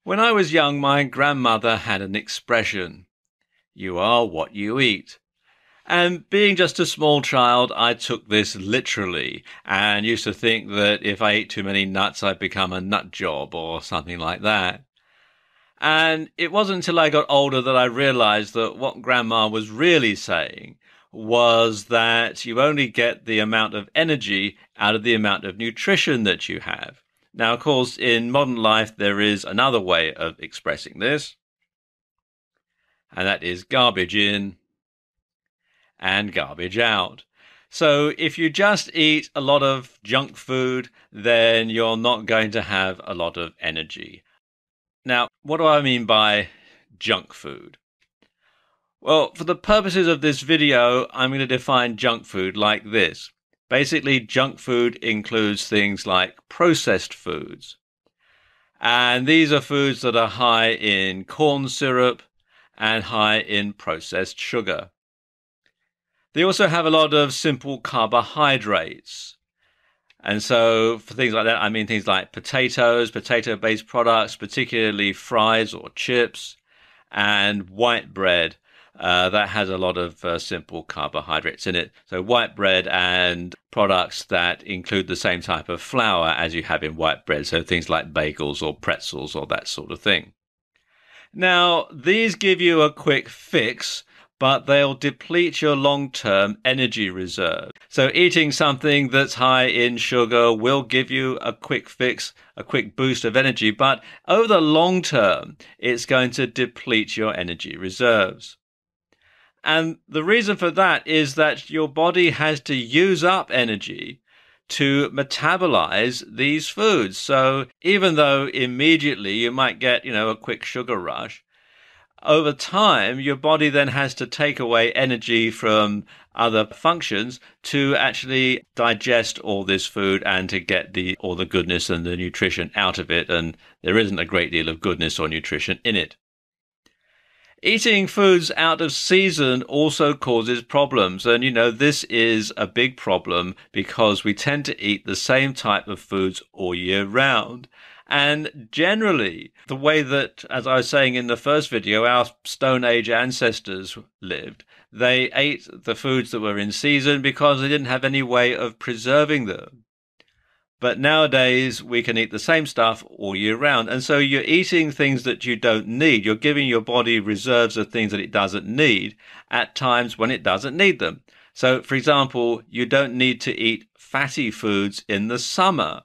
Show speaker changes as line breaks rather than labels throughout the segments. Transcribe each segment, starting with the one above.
When I was young, my grandmother had an expression, "You are what you eat." And being just a small child, I took this literally and used to think that if I ate too many nuts, I'd become a nut job or something like that. And it wasn't until I got older that I realized that what Grandma was really saying was that you only get the amount of energy out of the amount of nutrition that you have. Now, of course, in modern life, there is another way of expressing this, and that is garbage in and garbage out. So if you just eat a lot of junk food, then you're not going to have a lot of energy. Now, what do I mean by junk food? Well, for the purposes of this video, I'm going to define junk food like this. Basically, junk food includes things like processed foods. And these are foods that are high in corn syrup and high in processed sugar. They also have a lot of simple carbohydrates. And so for things like that, I mean things like potatoes, potato-based products, particularly fries or chips, and white bread. That has a lot of simple carbohydrates in it. So white bread and products that include the same type of flour as you have in white bread. So things like bagels or pretzels or that sort of thing. Now, these give you a quick fix, but they'll deplete your long-term energy reserve. So eating something that's high in sugar will give you a quick fix, a quick boost of energy, but over the long term, it's going to deplete your energy reserves. And the reason for that is that your body has to use up energy to metabolize these foods. So even though immediately you might get, a quick sugar rush, over time, your body then has to take away energy from other functions to actually digest all this food and to get all the goodness and the nutrition out of it. And there isn't a great deal of goodness or nutrition in it. Eating foods out of season also causes problems. And, this is a big problem because we tend to eat the same type of foods all year round. And generally, the way that, as I was saying in the first video, our Stone Age ancestors lived, they ate the foods that were in season because they didn't have any way of preserving them. But nowadays, we can eat the same stuff all year round. And so you're eating things that you don't need. You're giving your body reserves of things that it doesn't need at times when it doesn't need them. So, for example, you don't need to eat fatty foods in the summer.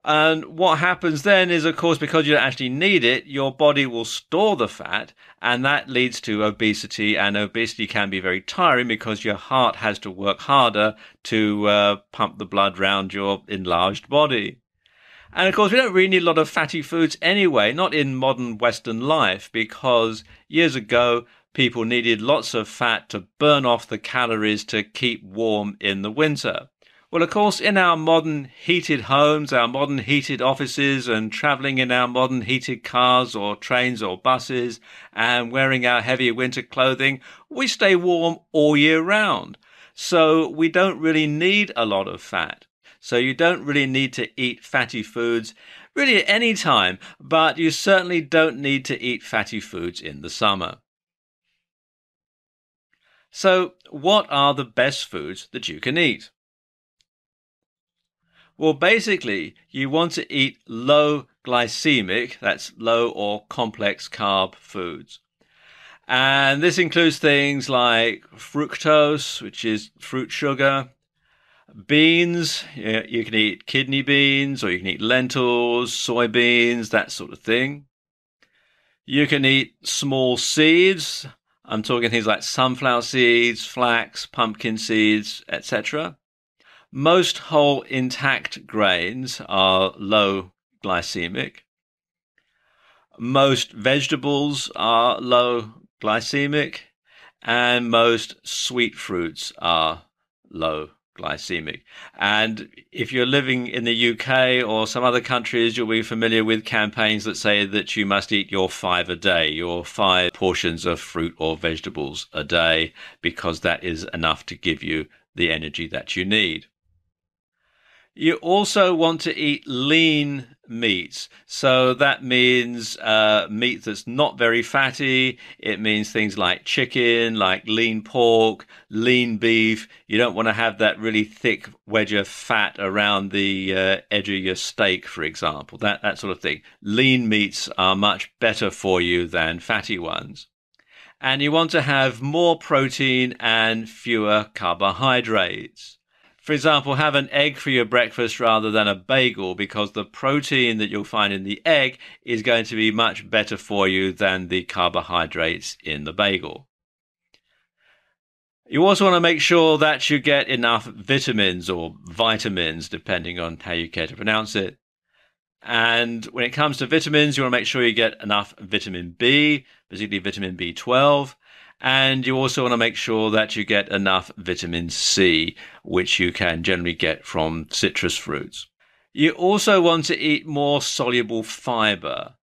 And what happens then is, of course, because you don't actually need it, your body will store the fat, and that leads to obesity. And obesity can be very tiring because your heart has to work harder to pump the blood around your enlarged body. And of course, we don't really need a lot of fatty foods anyway, not in modern Western life, because years ago, people needed lots of fat to burn off the calories to keep warm in the winter. Well, of course, in our modern heated homes, our modern heated offices, and traveling in our modern heated cars or trains or buses, and wearing our heavy winter clothing, we stay warm all year round. So we don't really need a lot of fat. So you don't really need to eat fatty foods really at any time, but you certainly don't need to eat fatty foods in the summer. So what are the best foods that you can eat? Well, basically, you want to eat low glycemic, that's low or complex carb foods. And this includes things like fructose, which is fruit sugar, beans, you can eat kidney beans, or you can eat lentils, soybeans, that sort of thing. You can eat small seeds. I'm talking things like sunflower seeds, flax, pumpkin seeds, etc. Most whole intact grains are low glycemic. Most vegetables are low glycemic, and most sweet fruits are low glycemic. And if you're living in the UK or some other countries, you'll be familiar with campaigns that say that you must eat your 5 a day, your 5 portions of fruit or vegetables a day, because that is enough to give you the energy that you need. You also want to eat lean meats. So that means meat that's not very fatty. It means things like chicken, like lean pork, lean beef. You don't want to have that really thick wedge of fat around the edge of your steak, for example, that sort of thing. Lean meats are much better for you than fatty ones. And you want to have more protein and fewer carbohydrates. For example, have an egg for your breakfast rather than a bagel, because the protein that you'll find in the egg is going to be much better for you than the carbohydrates in the bagel. You also want to make sure that you get enough vitamins or vitamins, depending on how you care to pronounce it. And when it comes to vitamins, you want to make sure you get enough vitamin B, particularly vitamin B12. And you also want to make sure that you get enough vitamin C, which you can generally get from citrus fruits. You also want to eat more soluble fiber.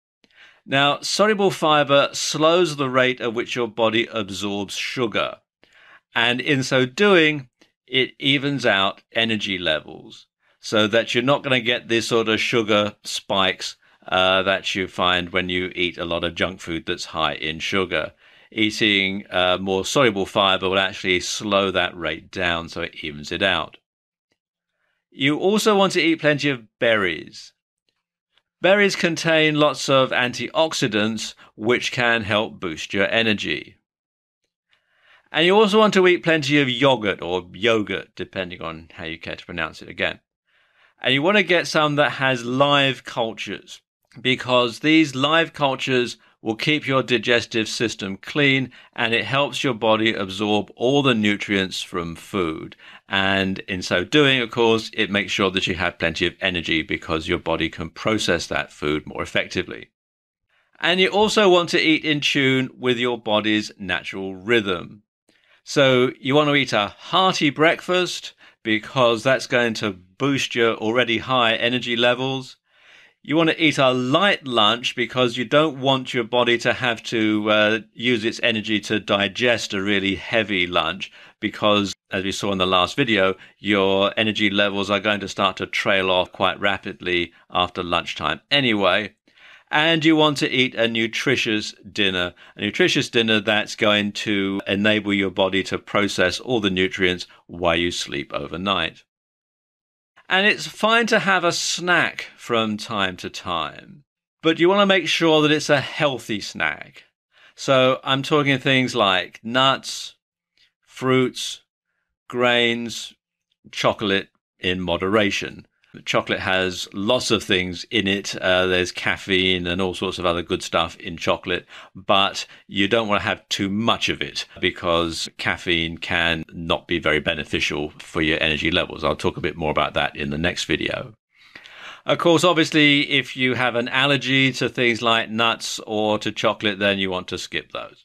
Now, soluble fiber slows the rate at which your body absorbs sugar. And in so doing, it evens out energy levels so that you're not going to get this sort of sugar spikes that you find when you eat a lot of junk food that's high in sugar. Eating more soluble fiber will actually slow that rate down so it evens it out. You also want to eat plenty of berries. Berries contain lots of antioxidants which can help boost your energy. And you also want to eat plenty of yogurt or yogurt, depending on how you care to pronounce it again. And you want to get some that has live cultures, because these live cultures will keep your digestive system clean, and it helps your body absorb all the nutrients from food. And in so doing, of course, it makes sure that you have plenty of energy because your body can process that food more effectively. And you also want to eat in tune with your body's natural rhythm. So you want to eat a hearty breakfast because that's going to boost your already high energy levels. You want to eat a light lunch because you don't want your body to have to use its energy to digest a really heavy lunch, because, as we saw in the last video, your energy levels are going to start to trail off quite rapidly after lunchtime anyway. And you want to eat a nutritious dinner that's going to enable your body to process all the nutrients while you sleep overnight. And it's fine to have a snack from time to time, but you want to make sure that it's a healthy snack. So I'm talking things like nuts, fruits, grains, chocolate in moderation. Chocolate has lots of things in it. There's caffeine and all sorts of other good stuff in chocolate, but you don't want to have too much of it because caffeine can not be very beneficial for your energy levels. I'll talk a bit more about that in the next video. Of course, obviously, if you have an allergy to things like nuts or to chocolate, then you want to skip those.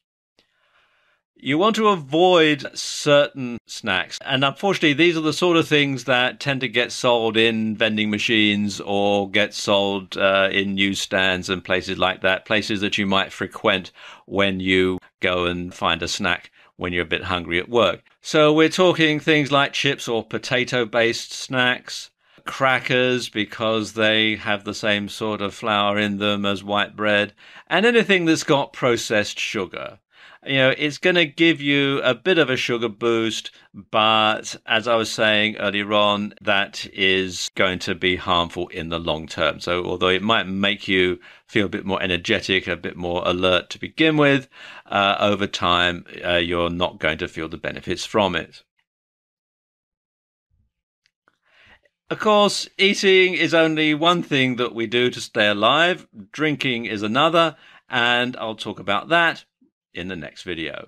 You want to avoid certain snacks. And unfortunately, these are the sort of things that tend to get sold in vending machines or get sold in newsstands and places like that, places that you might frequent when you go and find a snack when you're a bit hungry at work. So we're talking things like chips or potato-based snacks, crackers because they have the same sort of flour in them as white bread, and anything that's got processed sugar. You know, it's going to give you a bit of a sugar boost, but as I was saying earlier on, that is going to be harmful in the long term. So although it might make you feel a bit more energetic, a bit more alert to begin with, over time, you're not going to feel the benefits from it. Of course, eating is only one thing that we do to stay alive. Drinking is another, and I'll talk about that in the next video.